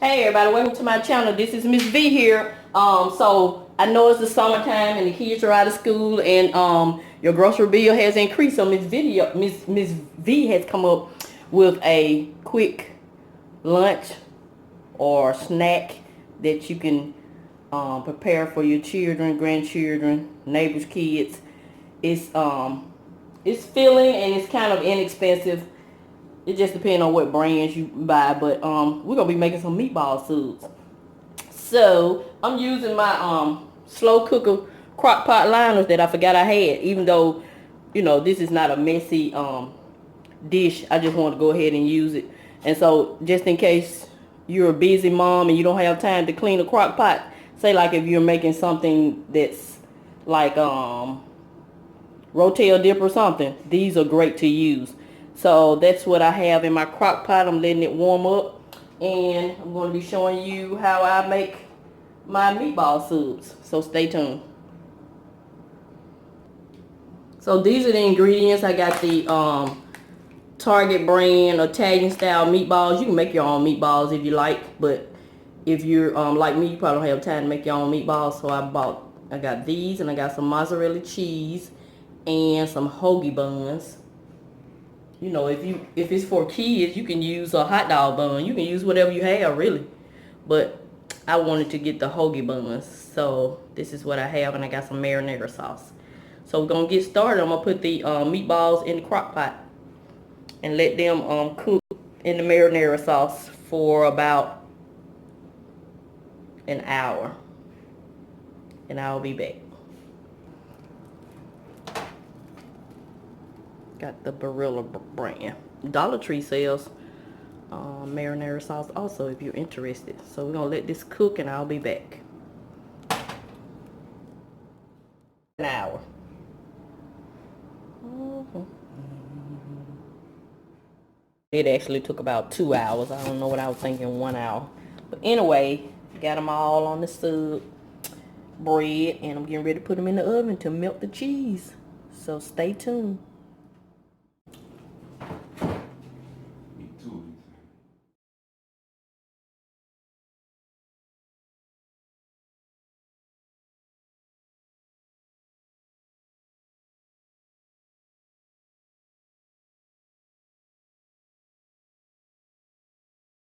Hey everybody, welcome to my channel. This is Miss V here. So I know it's the summertime and the kids are out of school and your grocery bill has increased. So Miss V has come up with a quick lunch or snack that you can prepare for your children, grandchildren, neighbors' kids. It's filling and it's kind of inexpensive. It just depends on what brands you buy, but we're gonna be making some meatball soups. So I'm using my slow cooker crock pot liners that I forgot I had. Even though, you know, this is not a messy dish, I just want to go ahead and use it. And so just in case you're a busy mom and you don't have time to clean a crock pot, say like if you're making something that's like rotel dip or something, these are great to use. So that's what I have in my crock pot. I'm letting it warm up and I'm going to be showing you how I make my meatball soups. So stay tuned. So these are the ingredients. I got the Target brand Italian style meatballs. You can make your own meatballs if you like, but if you're like me, you probably don't have time to make your own meatballs. So I got these, and I got some mozzarella cheese and some hoagie buns. You know, if it's for kids, you can use a hot dog bun. You can use whatever you have, really. But I wanted to get the hoagie buns. So this is what I have, and I got some marinara sauce. So we're going to get started. I'm going to put the meatballs in the crock pot and let them cook in the marinara sauce for about an hour. And I'll be back. Got the Barilla brand. Dollar Tree sells marinara sauce also if you're interested. So we're going to let this cook and I'll be back. An hour. It actually took about 2 hours. I don't know what I was thinking, 1 hour. But anyway, got them all on the sub bread and I'm getting ready to put them in the oven to melt the cheese. So stay tuned.